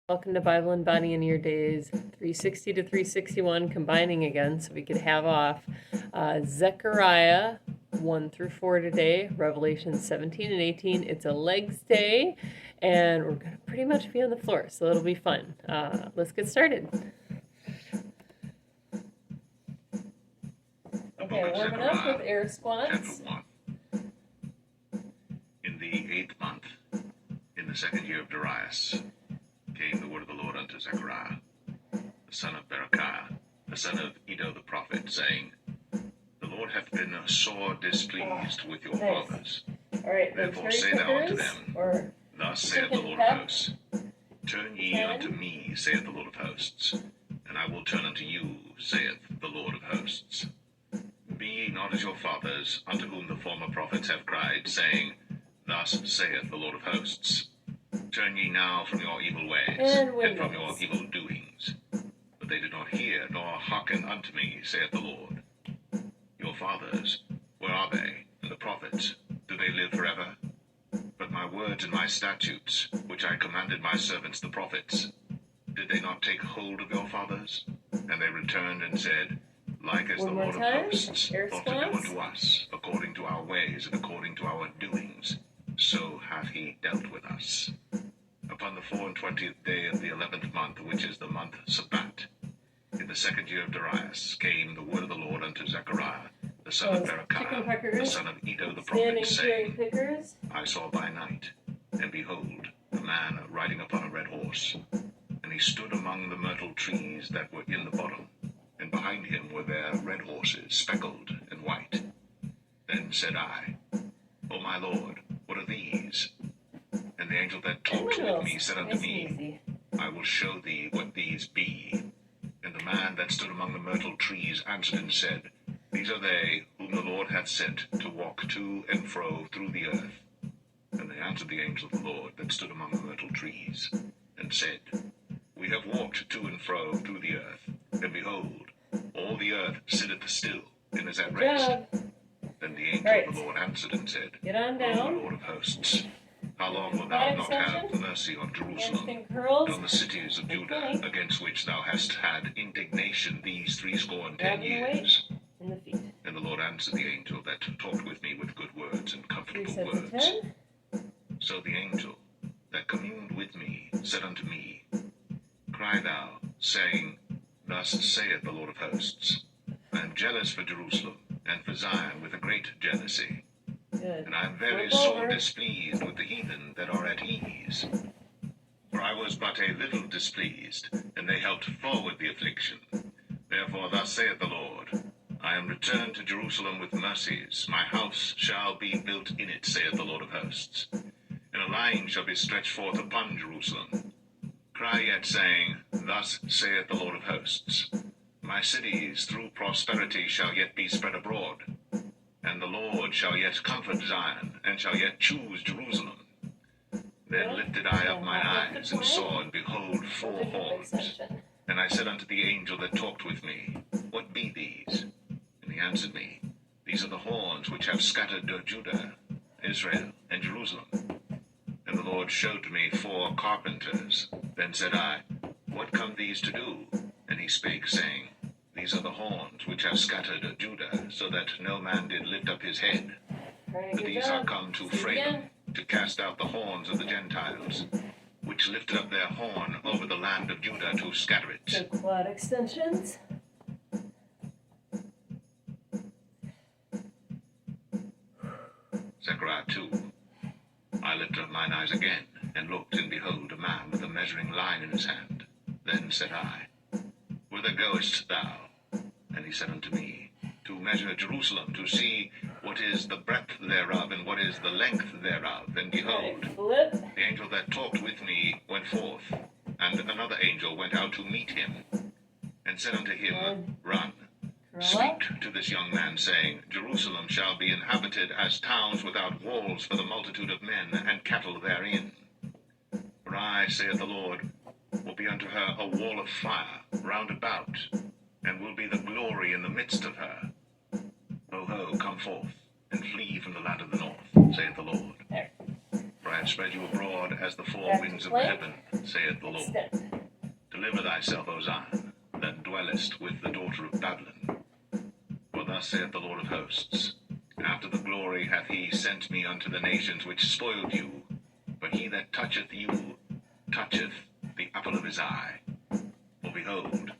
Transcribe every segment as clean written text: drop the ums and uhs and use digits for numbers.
Welcome to Bible and Body in Your Days, 360 to 361, combining again so we could have off Zechariah 1 through 4 today, Revelation 17 and 18. It's a legs day, and we're going to pretty much be on the floor, so it'll be fun. Let's get started. Okay, warming up with air squats. In the 8th month, in the 2nd year of Darius, came the word of the Lord unto Zechariah, the son of Berechiah, the son of Iddo the prophet, saying, The Lord hath been sore displeased with your fathers. All right, Therefore say thou unto them, Thus saith the Lord of hosts, Turn ye unto me, saith the Lord of hosts, and I will turn unto you, saith the Lord of hosts. Be ye not as your fathers, unto whom the former prophets have cried, saying, Thus saith the Lord of hosts, Turn ye now from your evil ways, and from your evil doings. But they did not hear, nor hearken unto me, saith the Lord. Your fathers, where are they? And the prophets, do they live forever? But my words and my statutes, which I commanded my servants the prophets, did they not take hold of your fathers? And they returned and said, Like as the Lord of hosts thought to do unto us, according to our ways and according to our doings, so hath he dealt with us. Upon the 24th day of the 11th month, which is the month Sabbat, in the 2nd year of Darius, came the word of the Lord unto Zechariah, the son of Berechiah, the son of Iddo the prophet, saying, I saw by night, and behold, a man riding upon a red horse, and he stood among the myrtle trees that were in the bottom, and behind him were there red horses, speckled and white. Then said I, O my Lord, what are these? And the angel that talked with me said unto me, I will show thee what these be. And the man that stood among the myrtle trees answered and said, These are they whom the Lord hath sent to walk to and fro through the earth. And they answered the angel of the Lord that stood among the myrtle trees, and said, We have walked to and fro through the earth, and behold, all the earth sitteth still, and is at rest. Then the angel of the Lord answered and said, Get on down. O Lord of hosts, how long wilt thou not have mercy on Jerusalem, and on the cities of Judah, against which thou hast had indignation these 60 years? And the Lord answered the angel that talked with me with good words and comfortable words. So the angel that communed with me said unto me, Cry thou, saying, Thus saith the Lord of hosts, I am jealous for Jerusalem, and for Zion with a great jealousy. And I am very sore displeased with the heathen that are at ease. For I was but a little displeased, and they helped forward the affliction. Therefore thus saith the Lord, I am returned to Jerusalem with mercies. My house shall be built in it, saith the Lord of hosts. And a line shall be stretched forth upon Jerusalem. Cry yet, saying, Thus saith the Lord of hosts, My cities through prosperity shall yet be spread abroad, and the Lord shall yet comfort Zion, and shall yet choose Jerusalem. Then lifted I up my eyes, and saw, and behold, 4 horns. And I said unto the angel that talked with me, What be these? And he answered me, These are the horns which have scattered Judah, Israel, and Jerusalem. And the Lord showed to me 4 carpenters. Then said I, What come these to do? And he spake, saying, These are the horns which have scattered Judah, so that no man did lift up his head. But these are come to fray them, to cast out the horns of the Gentiles, which lifted up their horn over the land of Judah to scatter it. So quad extensions. Zechariah 2. I lifted up mine eyes again, and looked, and behold, a man with a measuring line in his hand. Then said I, Whither goest thou? And he said unto me, To measure Jerusalem, to see what is the breadth thereof, and what is the length thereof. And behold, the angel that talked with me went forth, and another angel went out to meet him, and said unto him, Run, speak to this young man, saying, Jerusalem shall be inhabited as towns without walls for the multitude of men and cattle therein. For I, saith the Lord, will be unto her a wall of fire round about, and will be the glory in the midst of her. Ho, ho, come forth, and flee from the land of the north, saith the Lord. For I have spread you abroad as the four winds of the heaven, saith the Lord. Extend. Deliver thyself, O Zion, that dwellest with the daughter of Babylon. For thus saith the Lord of hosts, After the glory hath he sent me unto the nations which spoiled you, but he that toucheth you toucheth the apple of his eye. For behold,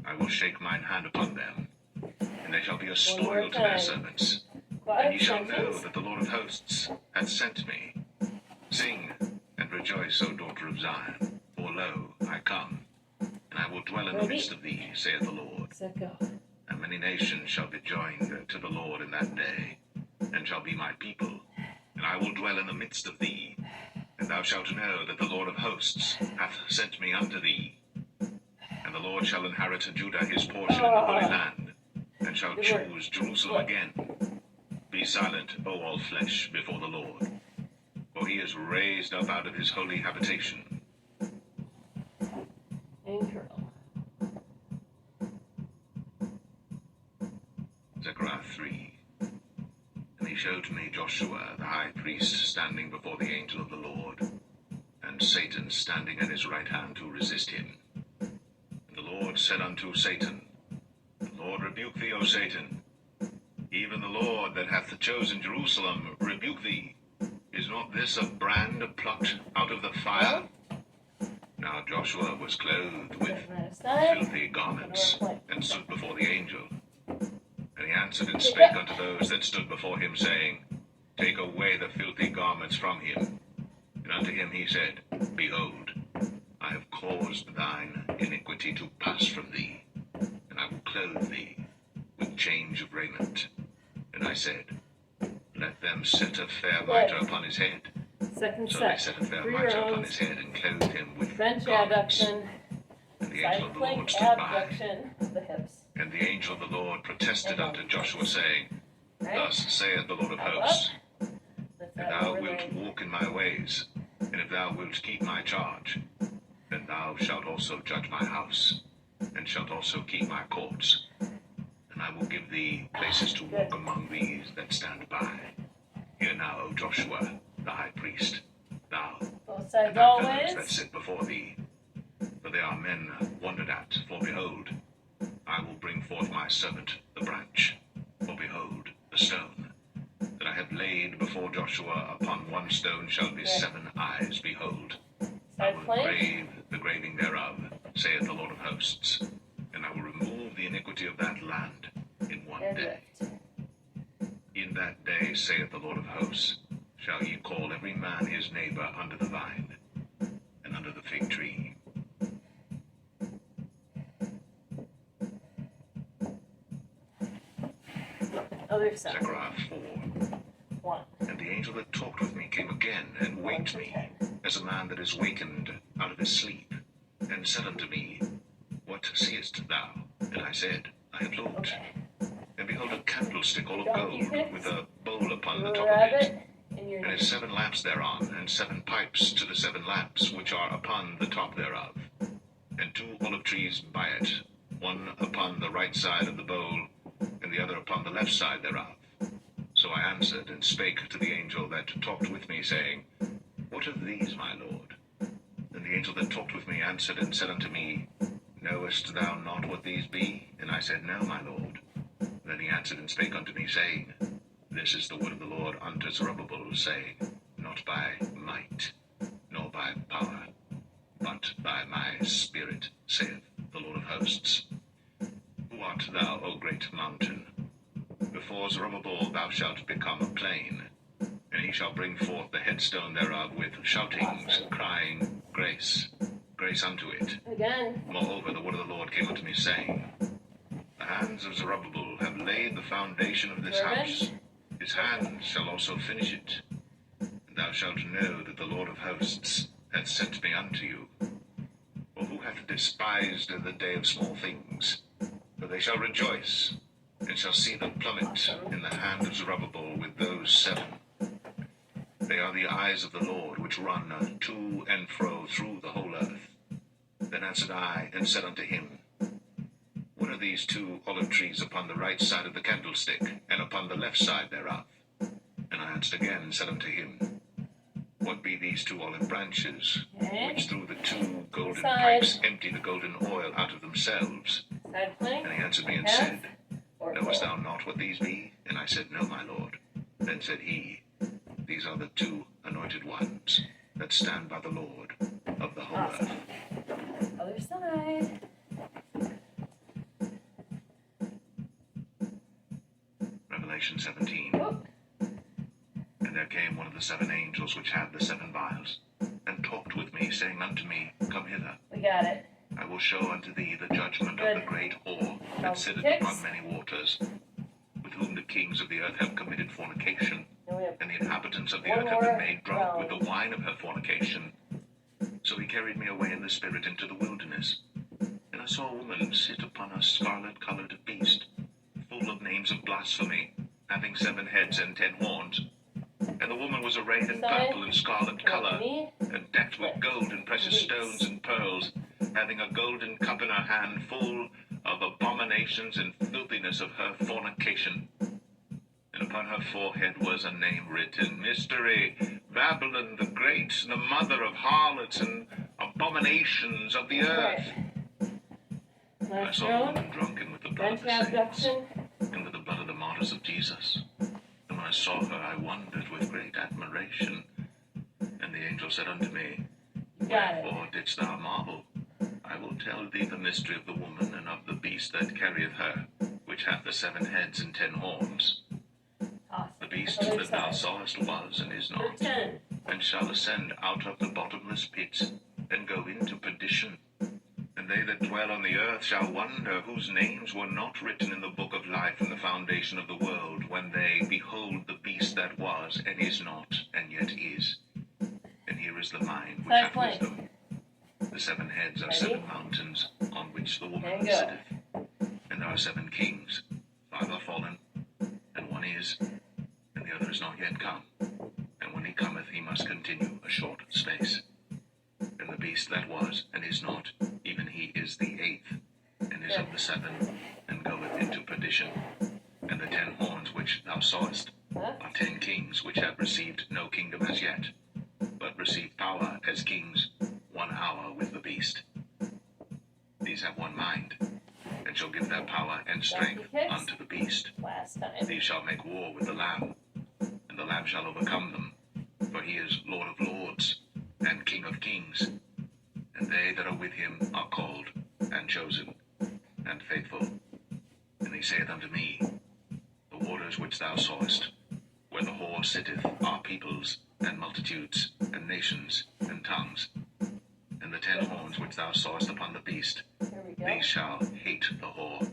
I will shake mine hand upon them, and they shall be a spoil to their servants. And ye shall know that the Lord of hosts hath sent me. Sing and rejoice, O daughter of Zion, for lo, I come, and I will dwell in the midst of thee, saith the Lord. And many nations shall be joined to the Lord in that day, and shall be my people, and I will dwell in the midst of thee. And thou shalt know that the Lord of hosts hath sent me unto thee. And the Lord shall inherit Judah his portion in the Holy Land, and shall choose Jerusalem again. Be silent, O all flesh, before the Lord, for he is raised up out of his holy habitation. Zechariah 3. And he showed to me Joshua the high priest standing before the angel of the Lord, and Satan standing at his right hand to resist him. And the Lord said unto Satan, The Lord rebuke thee, O Satan. Even the Lord that hath chosen Jerusalem rebuke thee. Is not this a brand plucked out of the fire? Now Joshua was clothed with filthy garments, and stood before the angel. And he answered and spake unto those that stood before him, saying, Take away the filthy garments from him. And unto him he said, Behold, I have caused thine iniquity to pass from thee, and I will clothe thee with change of raiment. And I said, Let them set a fair mitre upon his head. So they set a fair mitre upon his head, and clothed him with garments. And the angel of the Lord stood by. And the angel of the Lord protested unto Joshua, saying, Thus saith the Lord of hosts, If thou wilt walk in my ways, and if thou wilt keep my charge, then thou shalt also judge my house, and shalt also keep my courts. And I will give thee places to walk among these that stand by. Hear now, O Joshua, the high priest, thou, and thy fellows that sit before thee, for they are men wondered at, for behold, I will bring forth my servant, the branch, for behold, the stone, that I have laid before Joshua upon one stone shall be 7 eyes, behold. I will grave the graving thereof, saith the Lord of hosts, and I will remove the iniquity of that land in one day. In that day, saith the Lord of hosts, shall ye call every man his neighbor under the vine, and under the fig tree. Zechariah 4. And the angel that talked with me came again, and waked me, as a man that is wakened out of his sleep, and said unto me, What seest thou? And I said, I have looked, and behold a candlestick all of gold, with a bowl upon the top of it, and his 7 lamps thereon, and 7 pipes to the 7 lamps which are upon the top thereof, and 2 olive trees by it, one upon the right side of the bowl, and the other upon the left side thereof. So I answered and spake to the angel that talked with me, saying, What of these, my Lord? And the angel that talked with me answered and said unto me, Knowest thou not what these be? And I said, No, my Lord. Then he answered and spake unto me, saying, This is the word of the Lord unto Zerubbabel, saying, Not by might, nor by power, but by my spirit, saith the Lord of hosts. Who art thou, O great mountain? Before Zerubbabel thou shalt become a plain, and he shall bring forth the headstone thereof with shoutings, crying, Grace, grace unto it. Moreover, the word of the Lord came unto me, saying, The hands of Zerubbabel have laid the foundation of this house. His hands shall also finish it. And thou shalt know that the Lord of hosts hath sent me unto you. For who hath despised the day of small things? For they shall rejoice, and shall see them plummet in the hand of Zerubbabel with those 7. They are the eyes of the Lord, which run to and fro through the whole earth. Then answered I, and said unto him, What are these 2 olive trees upon the right side of the candlestick, and upon the left side thereof? And I answered again, and said unto him, What be these 2 olive branches, Okay. which through the 2 golden Side. pipes empty the golden oil out of themselves? Side plank. And he answered me and Half said, or Knowest full? thou not what these be? And I said, No, my lord. Then said he, These are the 2 anointed ones that stand by the Lord of the whole Awesome. earth. Other side. Revelation 17. Oh, And there came one of the 7 angels which had the 7 vials, and talked with me, saying unto me, Come hither, we got it. I will show unto thee the judgment Good. of the great whore that sitteth Ticks. upon many waters, with whom the kings of the earth have committed fornication, Now we have and the inhabitants of the One earth have been more made drunk with round. the wine of her fornication. So he carried me away in the spirit into the wilderness, and I saw a woman sit upon a scarlet-colored beast, full of names of blasphemy, having 7 heads and 10 horns. And the woman was arrayed in Side. purple and scarlet color, knee. and decked with gold and precious stones and pearls, having a golden cup in her hand full of abominations and filthiness of her fornication. And upon her forehead was a name written, Mystery, Babylon the Great, the mother of harlots and abominations of the earth. And I Last saw the round. woman drunken with the blood of Bench the saints, abduction. and with the blood of the martyrs of Jesus. And when I saw her, I wondered with great admiration. And the angel said unto me, You got it. Wherefore didst thou marvel? I will tell thee the mystery of the woman and of the beast that carrieth her, which hath the 7 heads and 10 horns. Awesome. The beast Other that thou side. sawest was and is Number not, 10. and shall ascend out of the bottomless pit, and go into perdition. And they that dwell on the earth shall wonder, whose names were not written in the book of life from the foundation of the world, when they behold the beast that was, and is not, and yet is. And here is the mind which Side hath plank. wisdom. The 7 heads are Ready? 7 mountains, on which the woman And go. sitteth. And there are 7 kings, 5 are fallen, and 1 is, and the other is not yet come. And when he cometh, he must continue a short space. And the beast that was, and is not, even he is the 8th, and is of the 7, and goeth into perdition. And the 10 horns which thou sawest Huh? are 10 kings which have received no kingdom as yet, but receive power as kings 1 hour with the beast. These have 1 mind, and shall give their power and strength Kicks. unto the beast. Last time. These shall make war with the Lamb, and the Lamb shall overcome them, for he is Lord of lords, and King of kings. And they that are with him are called, and chosen, and faithful. And he saith unto me, The waters which thou sawest, where the whore sitteth, are peoples, and multitudes, and nations, and tongues. And the 10 horns which thou sawest upon the beast, Here we go. these shall hate the whore,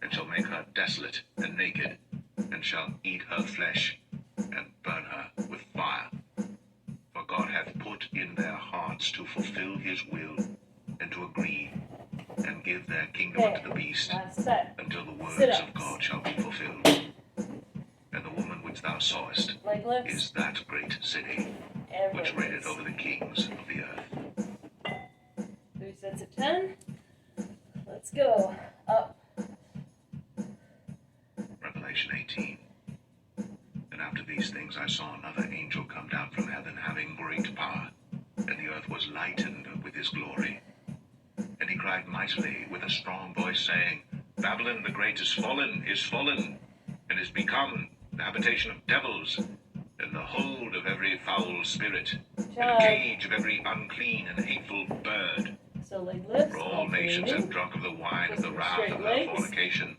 and shall make her desolate and naked, and shall eat her flesh, and burn her with fire. For God hath put in their hearts to fulfill his will, and to agree, and give their kingdom unto the beast, Last set. until the words Sit-ups. of God shall be fulfilled. And the woman which thou sawest Leg lifts. is that great city, And which reigneth raises. over the kings of the earth. 3 sets of 10. Let's go. Up. Revelation 18. And after these things I saw another angel come down from heaven, having great power, and the earth was lightened with his glory. And he cried mightily with a strong voice, saying, Babylon the great is fallen, and is become the habitation of devils, and the hold of every foul spirit, and a cage of every unclean and hateful bird. So leg lifts. For all nations have alternating. drunk of the wine of the Just wrath straight of her legs. fornication.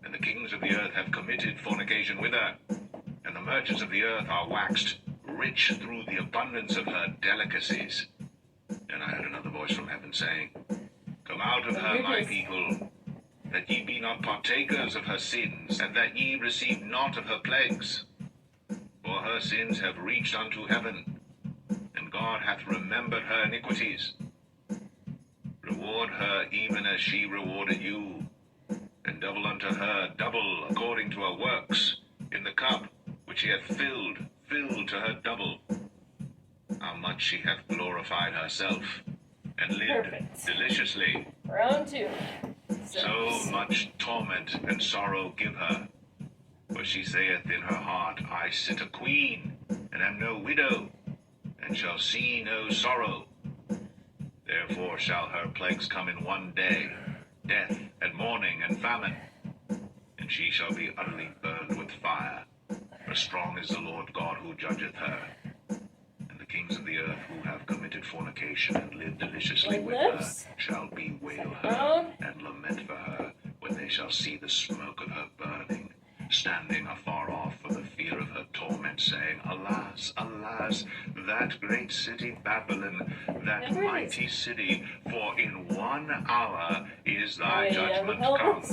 And the kings of the earth have committed fornication with her. And the merchants of the earth are waxed rich through the abundance of her delicacies. And I heard another voice from heaven saying, Come out of her, my people, that ye be not partakers of her sins, and that ye receive not of her plagues. For her sins have reached unto heaven, and God hath remembered her iniquities. Reward her even as she rewarded you, and double unto her double according to her works, in the cup which she hath filled to her double. How much she hath glorified herself, and lived Perfect. deliciously. Round 2. So much torment and sorrow give her. For she saith in her heart, I sit a queen, and am no widow, and shall see no sorrow. Therefore shall her plagues come in one day, death and mourning and famine, and she shall be utterly burned with fire. For strong is the Lord God who judgeth her. And the kings of the earth who have committed fornication and lived deliciously with her shall bewail her and lament for her when they shall see the smoke of her burning, standing afar off for the fear of her torment, saying, Alas, alas, that great city Babylon, that mighty city, for in 1 hour is thy judgment come.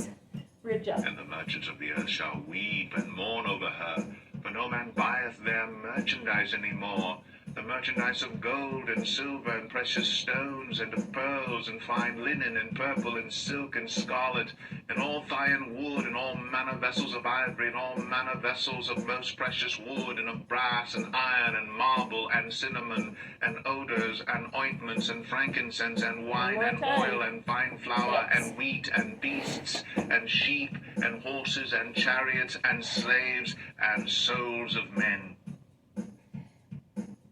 And the merchants of the earth shall weep and mourn over her, for no man buyeth their merchandise any more, the merchandise of gold and silver and precious stones and of pearls and fine linen and purple and silk and scarlet, and all fine wood and all manner vessels of ivory and all manner vessels of most precious wood and of brass and iron and marble and cinnamon and odors and ointments and frankincense and wine and oil and fine flour and wheat and beasts and sheep and horses and chariots and slaves and souls of men.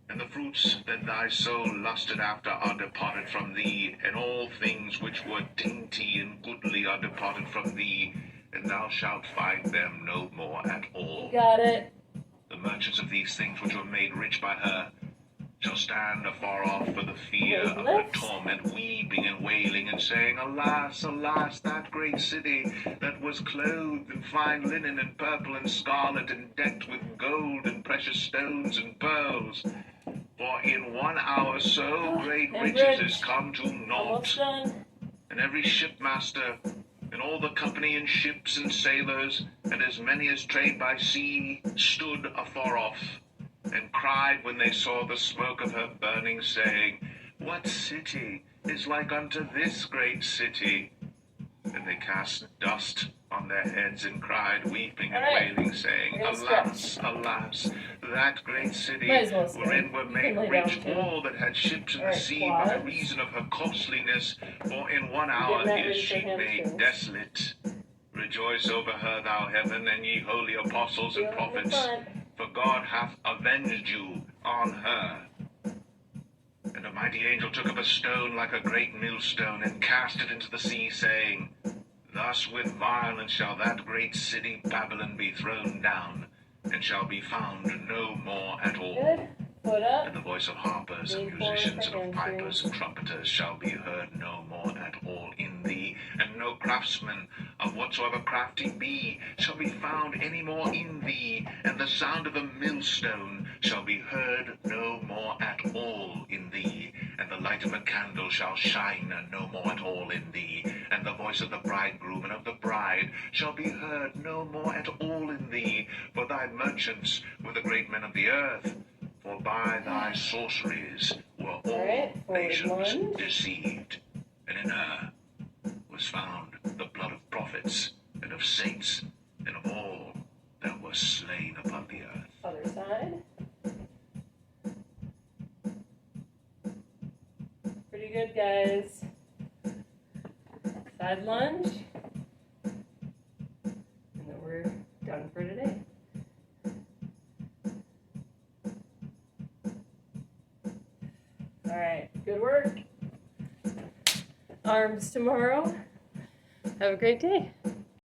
And the fruits that thy soul lusted after are departed from thee, and all things which were dainty and goodly are departed from thee, and thou shalt find them no more at all. Got it. The merchants of these things which were made rich by her shall stand afar off for the fear of her torment, weeping and wailing, and saying, Alas, alas, that great city that was clothed in fine linen and purple and scarlet, and decked with gold and precious stones and pearls. For in 1 hour so great riches is come to naught. And every shipmaster, and all the company in ships and sailors, and as many as trade by sea, stood afar off, and cried when they saw the smoke of her burning, saying, What city is like unto this great city? And they cast dust on their heads and cried, weeping and wailing, saying, Alas, alas, that great city, wherein were made rich all that had ships in the sea by reason of her costliness, for in 1 hour is she made desolate. Rejoice over her, thou heaven, and ye holy apostles and prophets, for God hath avenged you on her. And a mighty angel took up a stone like a great millstone, and cast it into the sea, saying, Thus with violence shall that great city Babylon be thrown down, and shall be found no more at all. And the voice of harpers and musicians and of pipers and trumpeters shall be heard no more at all in thee, and no craftsman of whatsoever craft he be shall be found any more in thee, and the sound of a millstone shall be heard no more at all in thee, and the light of a candle shall shine no more at all in thee, and the voice of the bridegroom and of the bride shall be heard no more at all in thee, for thy merchants were the great men of the earth. For by thy sorceries were all nations deceived, and in her was found the blood of prophets and of saints and of all that were slain upon the earth. Other side. Pretty good, guys. Side lunge. And then we're done for today. All right, good work. Arms tomorrow. Have a great day.